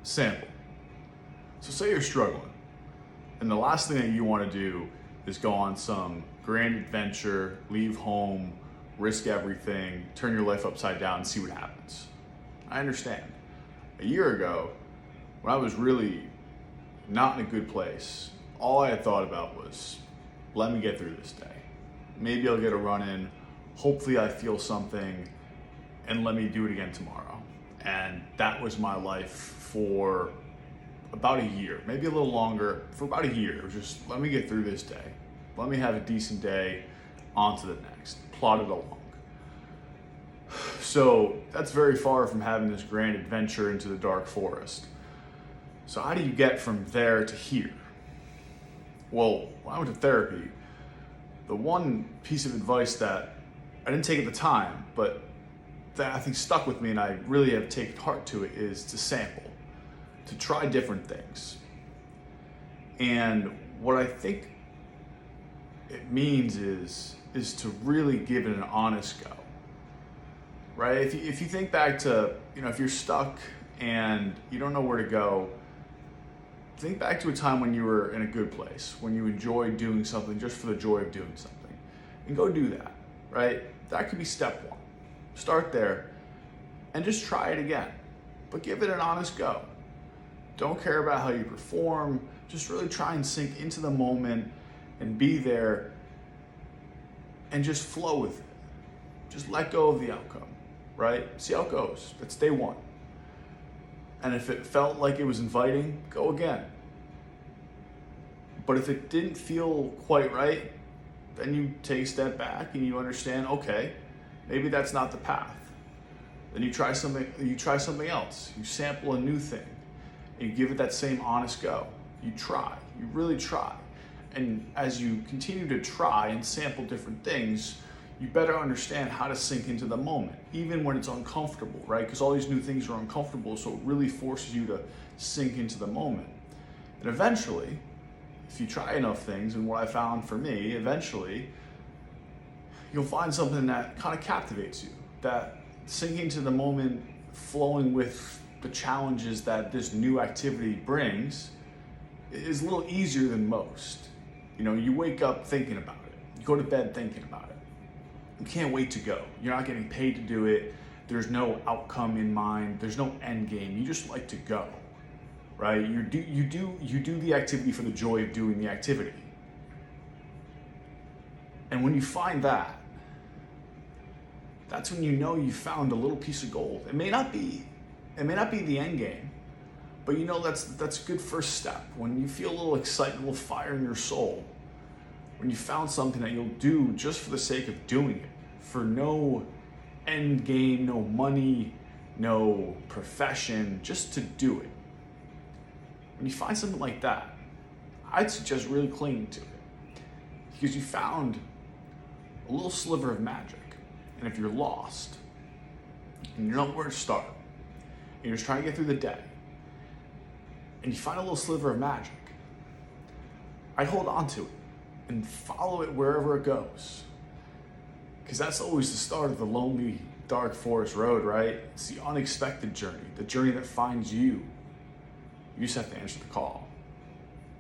Sample. So say you're struggling, and the last thing that you want to do is go on some grand adventure, leave home, risk everything, turn your life upside down and see what happens. I understand. A year ago, when I was really not in a good place, all I had thought about was, let me get through this day. Maybe I'll get a run in, hopefully I feel something, and let me do it again tomorrow. And that was my life for about a year, maybe a little longer, for about a year. It was just, let me get through this day. Let me have a decent day, on to the next, plod it along. So that's very far from having this grand adventure into the dark forest. So how do you get from there to here? Well, when I went to therapy, the one piece of advice that I didn't take at the time, but that I think stuck with me and I really have taken heart to it, is to sample, to try different things. And what I think it means is to really give it an honest go, right? If you think back to, if you're stuck and you don't know where to go, think back to a time when you were in a good place, when you enjoyed doing something just for the joy of doing something, and go do that, right? That could be step one. Start there and just try it again, but give it an honest go. Don't care about how you perform, just really try and sink into the moment and be there and just flow with it. Just let go of the outcome, right? See how it goes. That's day one. And if it felt like it was inviting, go again. But if it didn't feel quite right, then you take a step back and you understand, okay, maybe that's not the path. Then you try something else. You sample a new thing and you give it that same honest go. You try, you really try. And as you continue to try and sample different things, you better understand how to sink into the moment, even when it's uncomfortable, right? Because all these new things are uncomfortable, so it really forces you to sink into the moment. And eventually, if you try enough things, and what I found for me, eventually, you'll find something that kind of captivates you, that sinking into the moment, flowing with the challenges that this new activity brings, is a little easier than most. You wake up thinking about it. You go to bed thinking about it. You can't wait to go. You're not getting paid to do it. There's no outcome in mind. There's no end game. You just like to go, right? You do the activity for the joy of doing the activity. And when you find that, that's when you know you found a little piece of gold. It may not be the end game, but that's a good first step. When you feel a little excitement, a little fire in your soul, when you found something that you'll do just for the sake of doing it, for no end game, no money, no profession, just to do it. When you find something like that, I'd suggest really clinging to it, because you found a little sliver of magic. And if you're lost and you don't know where to start, and you're just trying to get through the day, and you find a little sliver of magic, I'd hold on to it and follow it wherever it goes. Because that's always the start of the lonely, dark forest road, right? It's the unexpected journey, the journey that finds you. You just have to answer the call.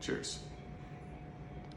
Cheers.